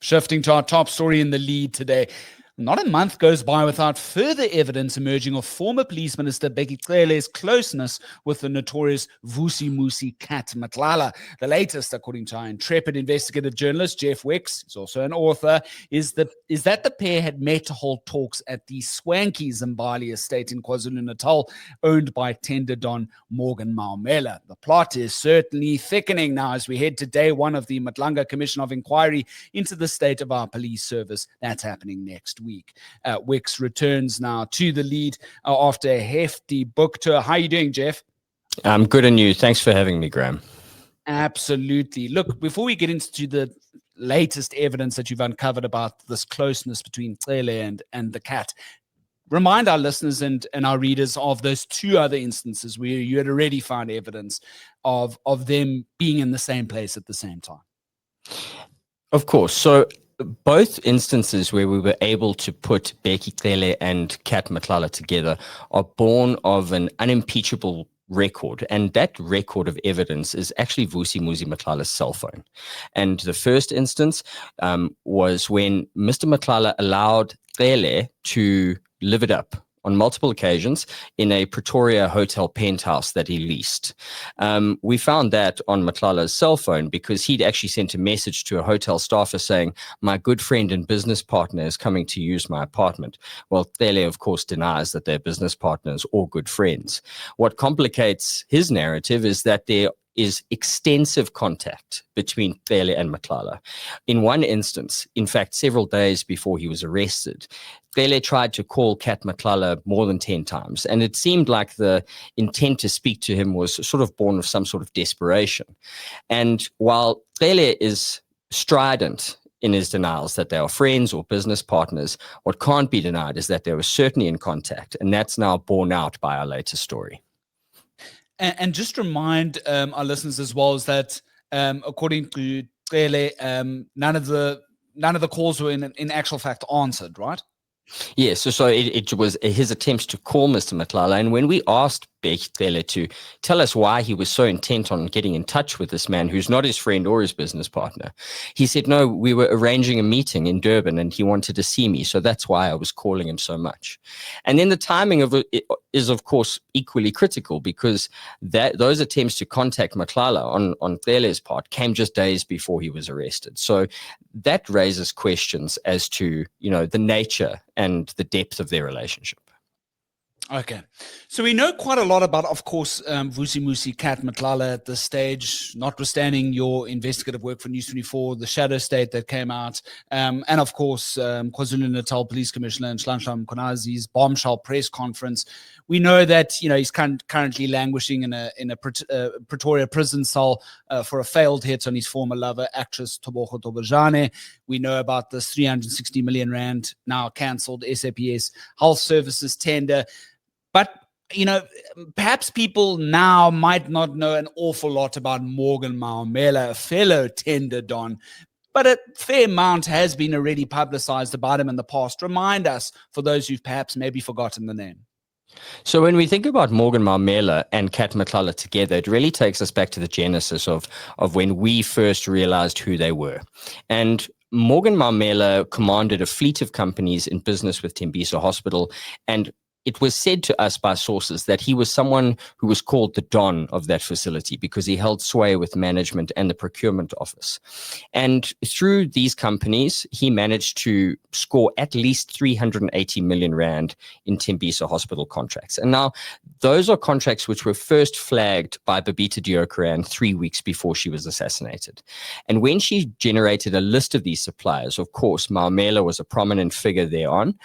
Shifting to our top story in the lead today. Not a month goes by without further evidence emerging of former police minister Bheki Cele's closeness with the notorious Vusimusi cat Matlala. The latest, according to our intrepid investigative journalist Jeff Wicks, who's also an author, is that the pair had met to hold talks at the swanky Zimbali estate in KwaZulu-Natal, owned by tender don Morgan Mamela. The plot is certainly thickening now as we head to day one of the Matlala Commission of Inquiry into the state of our police service. That's happening next week. Wicks returns now to the lead after a hefty book tour. How are you doing, Jeff? I'm good, and you? Thanks for having me, Graeme. Absolutely. Look, before we get into the latest evidence that you've uncovered about this closeness between Cele and the cat, remind our listeners and our readers of those two other instances where you had already found evidence of them being in the same place at the same time. Of course. So both instances where we were able to put Bheki Cele and Cat Matlala together are born of an unimpeachable record, and that record of evidence is actually Vusimusi Matlala's cell phone. And the first instance was when Mr. Matlala allowed Cele to live it up on multiple occasions in a Pretoria hotel penthouse that he leased. We found that on Matlala's cell phone because he'd actually sent a message to a hotel staffer saying, "My good friend and business partner is coming to use my apartment." Well, Cele, of course, denies that they're business partners or good friends. What complicates his narrative is that there is extensive contact between Cele and Matlala. In one instance, in fact, several days before he was arrested, Cele tried to call Cat Matlala more than 10 times, and it seemed like the intent to speak to him was sort of born of some sort of desperation. And while Cele is strident in his denials that they are friends or business partners, what can't be denied is that they were certainly in contact, and that's now borne out by our latest story. And just remind our listeners as well is that according to Cele, none of the calls were in actual fact answered, right? Yes, so it was his attempts to call Mr. Matlala, and when we asked Bheki Cele to tell us why he was so intent on getting in touch with this man who's not his friend or his business partner, he said, "No, we were arranging a meeting in Durban and he wanted to see me, so that's why I was calling him so much." And then the timing of it is, of course, equally critical because those attempts to contact Matlala on Cele's part came just days before he was arrested. So that raises questions as to, the nature and the depth of their relationship. Okay. So we know quite a lot about, of course, Vusimusi Cat Matlala at this stage, notwithstanding your investigative work for News 24, the shadow state that came out, and of course, KwaZulu-Natal Police Commissioner Nhlanhla Mkhonazi's bombshell press conference. We know that, he's currently languishing in a Pretoria prison cell for a failed hit on his former lover, actress Tebogo Tobojane. We know about this 360 million rand now cancelled SAPS health services tender. But, perhaps people now might not know an awful lot about Morgan Mamela, a fellow tender don, but a fair amount has been already publicized about him in the past. Remind us, for those who've perhaps maybe forgotten the name. So when we think about Morgan Mamela and Cat Matlala together, it really takes us back to the genesis of when we first realized who they were. And Morgan Mamela commanded a fleet of companies in business with Tembisa Hospital, and it was said to us by sources that he was someone who was called the Don of that facility because he held sway with management and the procurement office. And through these companies, he managed to score at least 380 million rand in Tembisa Hospital contracts. And now those are contracts which were first flagged by Babita Deokaran 3 weeks before she was assassinated. And when she generated a list of these suppliers, of course, Mamela was a prominent figure thereon,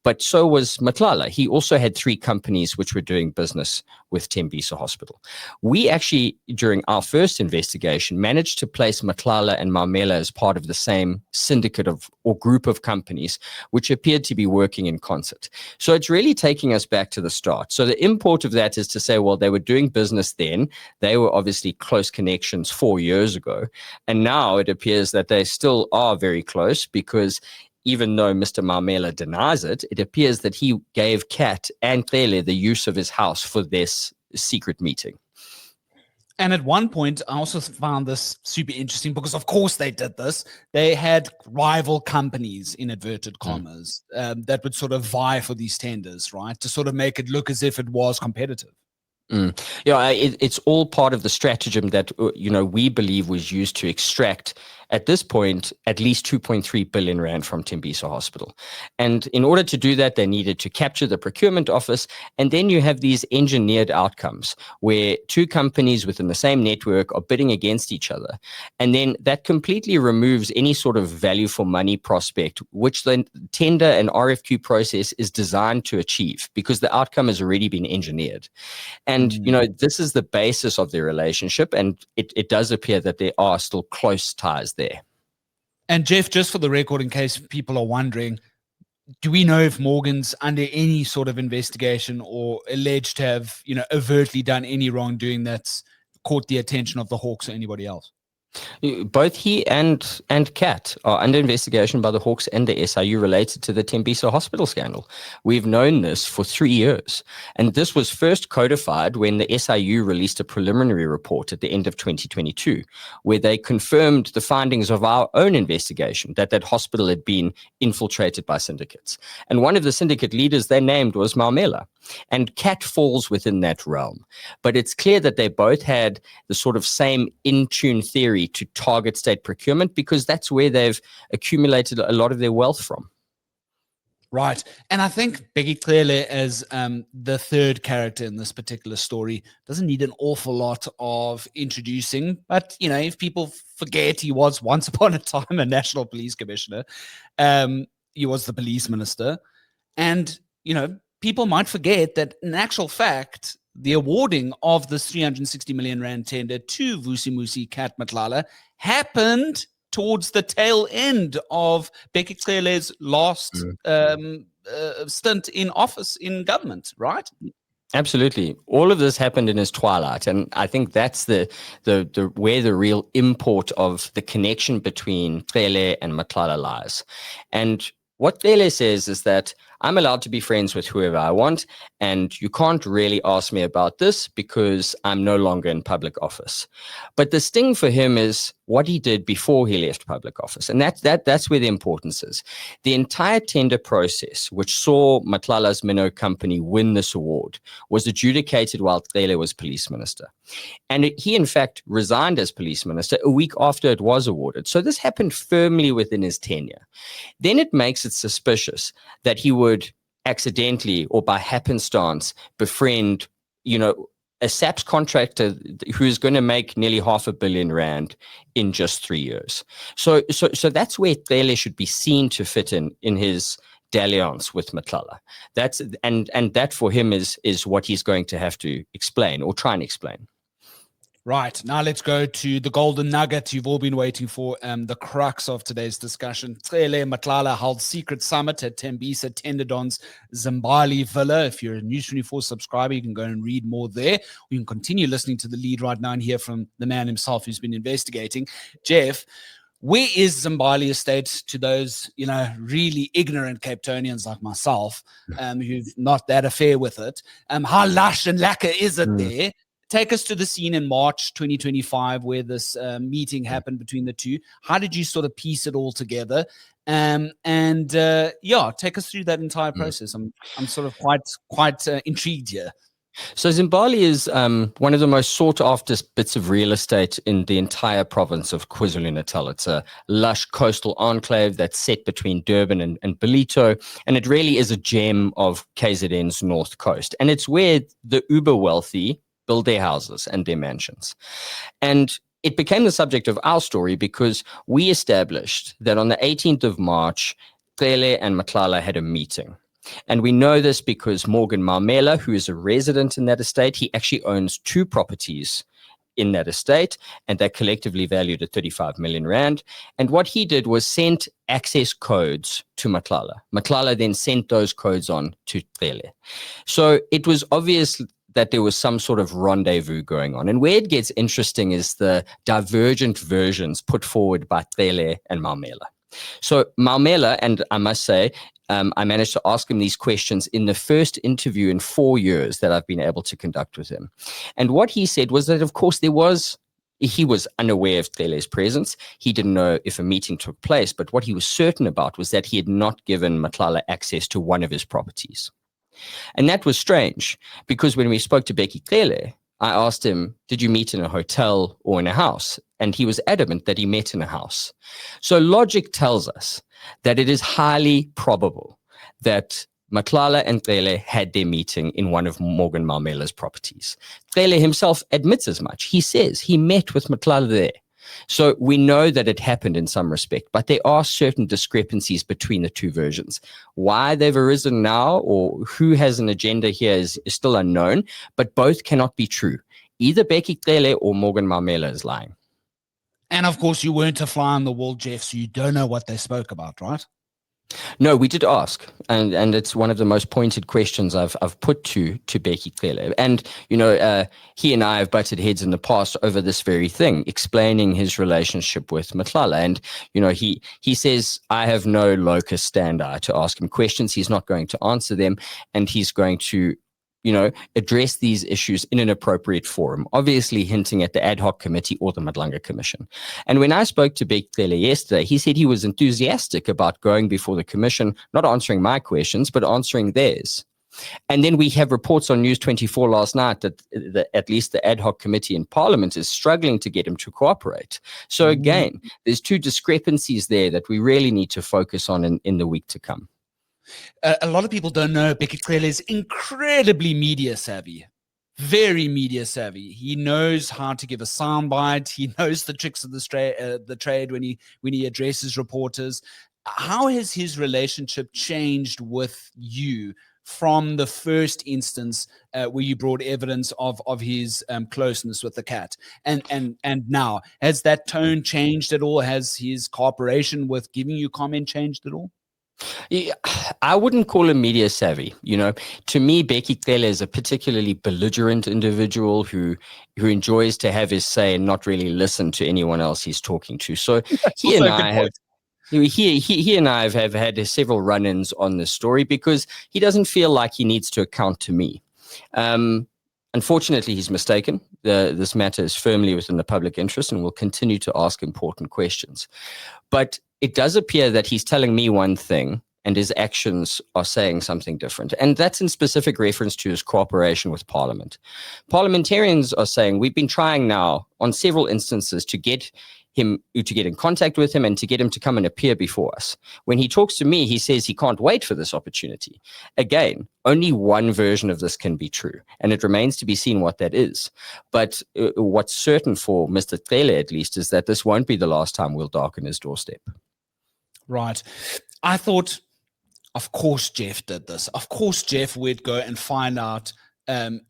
but so was Matlala. He also had 3 companies which were doing business with Tembisa Hospital. We actually, during our first investigation, managed to place Matlala and Mamela as part of the same syndicate or group of companies, which appeared to be working in concert. So it's really taking us back to the start. So the import of that is to say, well, they were doing business then. They were obviously close connections 4 years ago. And now it appears that they still are very close because even though Mr. Mamela denies it, it appears that he gave Cat and Cele the use of his house for this secret meeting. And at one point, I also found this super interesting because, of course, they did this. They had rival companies, in inverted commas, that would sort of vie for these tenders, right? To sort of make it look as if it was competitive. Yeah, it's all part of the stratagem that we believe was used to extract, at this point, at least 2.3 billion rand from Tembisa Hospital. And in order to do that, they needed to capture the procurement office. And then you have these engineered outcomes where two companies within the same network are bidding against each other. And then that completely removes any sort of value for money prospect, which the tender and RFQ process is designed to achieve, because the outcome has already been engineered. And, this is the basis of their relationship. And it does appear that there are still close ties there. And Jeff, just for the record, in case people are wondering, do we know if Morgan's under any sort of investigation or alleged to have, overtly done any wrongdoing that's caught the attention of the Hawks or anybody else? Both he and Kat are under investigation by the Hawks and the SIU related to the Tembisa Hospital scandal. We've known this for 3 years. And this was first codified when the SIU released a preliminary report at the end of 2022, where they confirmed the findings of our own investigation, that hospital had been infiltrated by syndicates. And one of the syndicate leaders they named was Mamela. And Kat falls within that realm. But it's clear that they both had the sort of same in-tune theory to target state procurement, because that's where they've accumulated a lot of their wealth from. Right. And I think Bheki Cele, as the third character in this particular story, doesn't need an awful lot of introducing. But, if people forget, he was once upon a time a national police commissioner. He was the police minister. And, people might forget that in actual fact, the awarding of this 360 million rand tender to Vusimusi Kat Matlala happened towards the tail end of Bheki Cele's last stint in office in government, right? Absolutely. All of this happened in his twilight. And I think that's the where the real import of the connection between Cele and Matlala lies. And what Cele says is that I'm allowed to be friends with whoever I want, and you can't really ask me about this because I'm no longer in public office. But the sting for him is what he did before he left public office, and that's where the importance is. The entire tender process, which saw Matlala's Minnow Company win this award, was adjudicated while Cele was police minister. And he, in fact, resigned as police minister a week after it was awarded. So this happened firmly within his tenure. Then it makes it suspicious that he would accidentally or by happenstance befriend, a SAPS contractor who's going to make nearly 500 million rand in just 3 years. So that's where Cele should be seen to fit in his dalliance with Matlala. And that for him is what he's going to have to explain or try and explain. Right. Now let's go to the golden nugget you've all been waiting for, the crux of today's discussion. Cele Matlala held secret summit at Tembisa Tenderdon's Zimbali Villa. If you're a News 24 subscriber, you can go and read more there. We can continue listening to the lead right now and hear from the man himself who's been investigating. Jeff, where is Zimbali Estate to those, really ignorant Cape Townians like myself, who've not that affair with it? How lush and lacquer is it there? Take us to the scene in March 2025 where this meeting happened between the two. How did you sort of piece it all together? Take us through that entire process. I'm sort of quite intrigued here. So Zimbali is one of the most sought-after bits of real estate in the entire province of KwaZulu-Natal. It's a lush coastal enclave that's set between Durban and Ballito, and it really is a gem of KZN's north coast. And it's where the uber wealthy build their houses and their mansions. And it became the subject of our story because we established that on the 18th of March, Cele and Matlala had a meeting. And we know this because Morgan Mamela, who is a resident in that estate, he actually owns 2 properties in that estate, and they're collectively valued at 35 million rand. And what he did was sent access codes to Matlala. Matlala then sent those codes on to Cele. So it was obvious that there was some sort of rendezvous going on. And where it gets interesting is the divergent versions put forward by Cele and Mamela. So Mamela, and I must say, I managed to ask him these questions in the first interview in 4 years that I've been able to conduct with him. And what he said was that, of course, he was unaware of Cele's presence. He didn't know if a meeting took place, but what he was certain about was that he had not given Matlala access to one of his properties. And that was strange, because when we spoke to Bheki Cele, I asked him, did you meet in a hotel or in a house? And he was adamant that he met in a house. So logic tells us that it is highly probable that Matlala and Cele had their meeting in one of Morgan Mamela's properties. Cele himself admits as much. He says he met with Matlala there. So we know that it happened in some respect, but there are certain discrepancies between the two versions. Why they've arisen now, or who has an agenda here, is still unknown, but both cannot be true. Either Bheki Cele or Morgan Mamela is lying. And of course, you weren't a fly on the wall, Jeff, so you don't know what they spoke about, right? No, we did ask, and it's one of the most pointed questions I've put to Bheki Cele. And he and I have butted heads in the past over this very thing, explaining his relationship with Matlala. And he says, I have no locus standi to ask him questions. He's not going to answer them, and he's going to address these issues in an appropriate forum, obviously hinting at the ad hoc committee or the Madlanga Commission. And when I spoke to Bheki Cele yesterday, he said he was enthusiastic about going before the commission, not answering my questions, but answering theirs. And then we have reports on News 24 last night that at least the ad hoc committee in Parliament is struggling to get him to cooperate. So again, there's two discrepancies there that we really need to focus on in the week to come. A lot of people don't know Bheki Cele is incredibly media savvy, very media savvy. He knows how to give a soundbite. He knows the tricks of the trade when he addresses reporters. How has his relationship changed with you from the first instance where you brought evidence of his closeness with the cat, and now? Has that tone changed at all? Has his cooperation with giving you comment changed at all? Yeah, I wouldn't call him media savvy. To me, Bheki Cele is a particularly belligerent individual who enjoys to have his say and not really listen to anyone else he's talking to. So he and I have had several run-ins on this story because he doesn't feel like he needs to account to me. Unfortunately, he's mistaken. This matter is firmly within the public interest and will continue to ask important questions. But it does appear that he's telling me one thing and his actions are saying something different. And that's in specific reference to his cooperation with Parliament. Parliamentarians are saying we've been trying now on several instances to get in contact with him and to get him to come and appear before us. When he talks to me, he says he can't wait for this opportunity. Again, only one version of this can be true, and it remains to be seen what that is. But what's certain for Mr. Cele, at least, is that this won't be the last time we'll darken his doorstep. Right. I thought, of course Jeff did this. Of course Jeff would go and find out and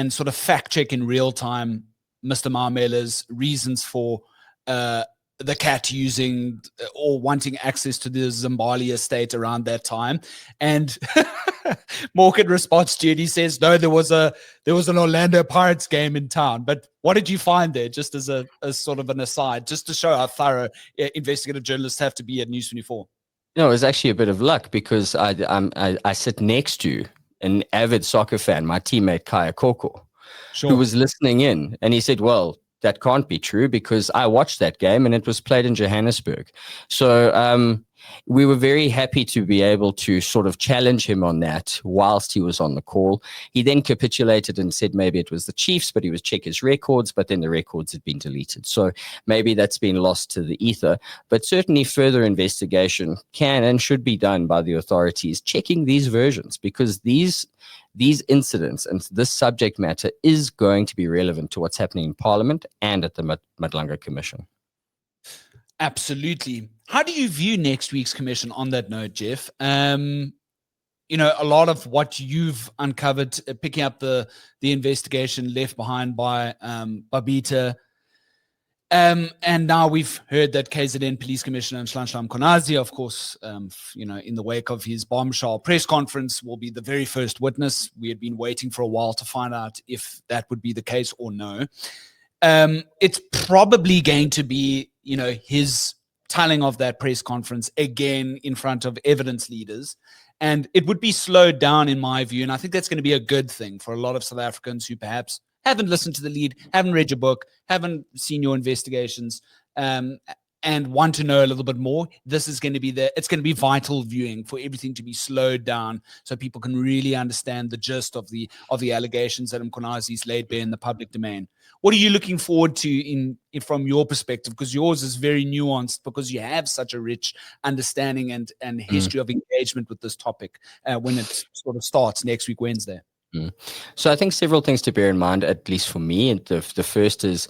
sort of fact check in real time Mr. Mamela's reasons for the cat using or wanting access to the Zimbali estate around that time. And Morgan responds to it. He says, no, there was an Orlando Pirates game in town. But what did you find there? Just as a sort of an aside, just to show how thorough investigative journalists have to be at News 24. It was actually a bit of luck because I sit next to an avid soccer fan, my teammate Kaya Koko, who was listening in, and he said, well, that can't be true because I watched that game and it was played in Johannesburg. So we were very happy to be able to sort of challenge him on that whilst he was on the call. He then capitulated and said maybe it was the Chiefs, but he was check his records, but then the records had been deleted. So maybe that's been lost to the ether. But certainly further investigation can and should be done by the authorities checking these versions, because these incidents and this subject matter is going to be relevant to what's happening in Parliament and at the Madlanga Commission. Absolutely. How do you view next week's commission on that note, Jeff? A lot of what you've uncovered, picking up the investigation left behind by Babita. And now we've heard that KZN Police Commissioner Nhlanhla Mkhwanazi, of course, in the wake of his bombshell press conference, will be the very first witness. We had been waiting for a while to find out if that would be the case or no. It's probably going to be, his telling of that press conference again in front of evidence leaders. And it would be slowed down, in my view. And I think that's going to be a good thing for a lot of South Africans who perhaps haven't listened to the lead, haven't read your book, haven't seen your investigations, and want to know a little bit more. This is going to be it's going to be vital viewing for everything to be slowed down so people can really understand the gist of the allegations that Mkonazi's laid bare in the public domain. What are you looking forward to in from your perspective? Because yours is very nuanced, because you have such a rich understanding and history of engagement with this topic when it sort of starts next week, Wednesday. So I think several things to bear in mind, at least for me. And the first is,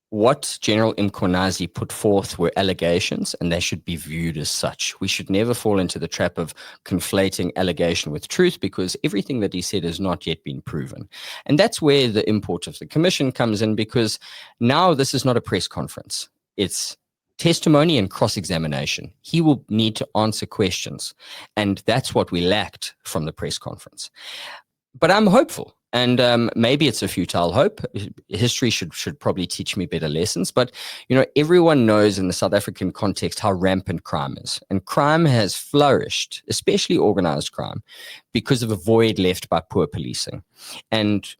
what General Mkonazi put forth were allegations, and they should be viewed as such. We should never fall into the trap of conflating allegation with truth, because everything that he said has not yet been proven. And that's where the import of the commission comes in, because now this is not a press conference. It's testimony and cross-examination. He will need to answer questions, and that's what we lacked from the press conference. But I'm hopeful. And maybe it's a futile hope. History should probably teach me better lessons. But, everyone knows in the South African context how rampant crime is. And crime has flourished, especially organized crime, because of a void left by poor policing. And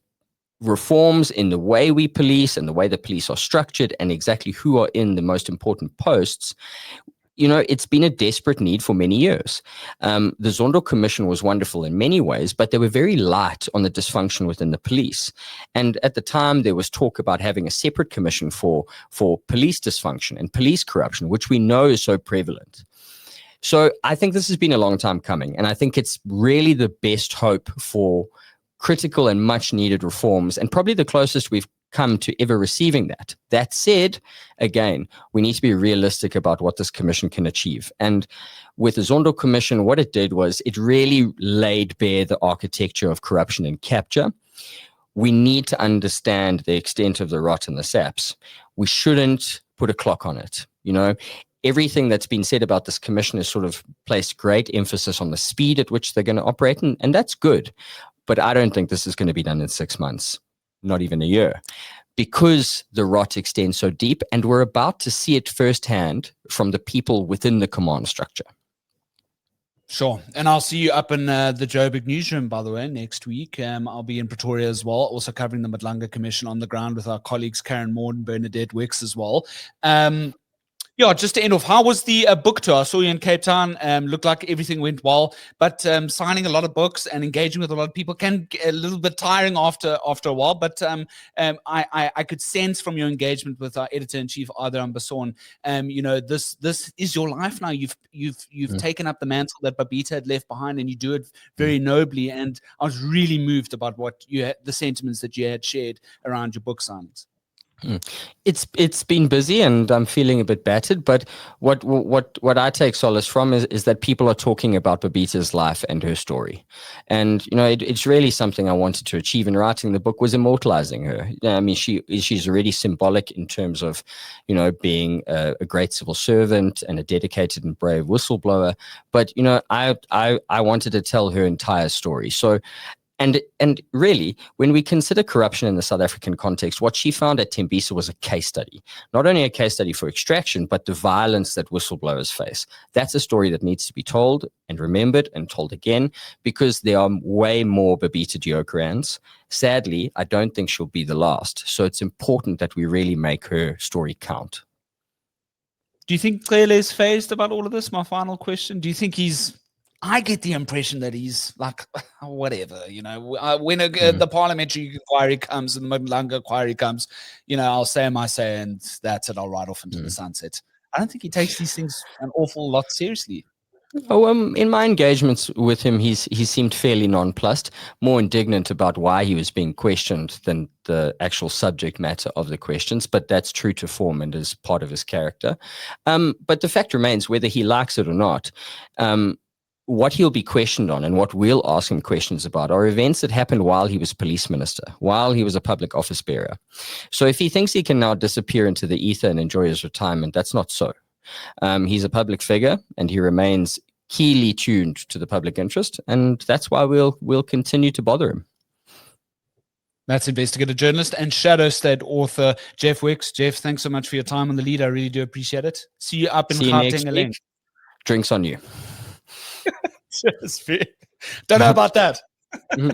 reforms in the way we police and the way the police are structured and exactly who are in the most important posts, it's been a desperate need for many years. The Zondo Commission was wonderful in many ways, but they were very light on the dysfunction within the police. And at the time, there was talk about having a separate commission for police dysfunction and police corruption, which we know is so prevalent. So I think this has been a long time coming, and I think it's really the best hope for critical and much needed reforms, and probably the closest we've come to ever receiving that. That said, again, we need to be realistic about what this commission can achieve. And with the Zondo Commission, what it did was it really laid bare the architecture of corruption and capture. We need to understand the extent of the rot and the saps. We shouldn't put a clock on it. Everything that's been said about this commission has sort of placed great emphasis on the speed at which they're going to operate, and that's good. But I don't think this is going to be done in 6 months. Not even a year, because the rot extends so deep, and we're about to see it firsthand from the people within the command structure. Sure. And I'll see you up in the Joburg newsroom, by the way, next week. I'll be in Pretoria as well, also covering the Matlala Commission on the ground with our colleagues Karen Moore and Bernadette Wicks as well. Yeah, just to end off, how was the book tour? I saw you in Cape Town. Looked like everything went well, but signing a lot of books and engaging with a lot of people can get a little bit tiring after a while. But I could sense from your engagement with our editor-in-chief, Adrian Basson, this is your life now. You've taken up the mantle that Babita had left behind, and you do it very nobly. And I was really moved about the sentiments that you had shared around your book signings. It's been busy, and I'm feeling a bit battered, but what I take solace from is that people are talking about Babita's life and her story. And it's really something I wanted to achieve in writing the book, was immortalizing her. I mean, she's already symbolic in terms of being a great civil servant and a dedicated and brave whistleblower, but I wanted to tell her entire story. So And really, when we consider corruption in the South African context, what she found at Tembisa was a case study. Not only a case study for extraction, but the violence that whistleblowers face. That's a story that needs to be told and remembered and told again, because there are way more Babita Deokarans. Sadly, I don't think she'll be the last. So it's important that we really make her story count. Do you think Cele is phased about all of this? My final question. Do you think I get the impression that he's like, whatever, when the parliamentary inquiry comes and the Matlala inquiry comes, I'll say my say and that's it. I'll ride off into the sunset. I don't think he takes these things an awful lot seriously. Oh, in my engagements with him, he seemed fairly nonplussed, more indignant about why he was being questioned than the actual subject matter of the questions. But that's true to form and is part of his character. But the fact remains, whether he likes it or not, what he'll be questioned on and what we'll ask him questions about are events that happened while he was police minister, while he was a public office bearer. So if he thinks he can now disappear into the ether and enjoy his retirement, that's not so. He's a public figure, and he remains keenly tuned to the public interest, and that's why we'll continue to bother him. That's investigative journalist and shadow state author Jeff Wicks. Jeff, thanks so much for your time on the lead. I really do appreciate it. See you up in Gauteng. Week. Drinks on you. Cheers, don't know about that.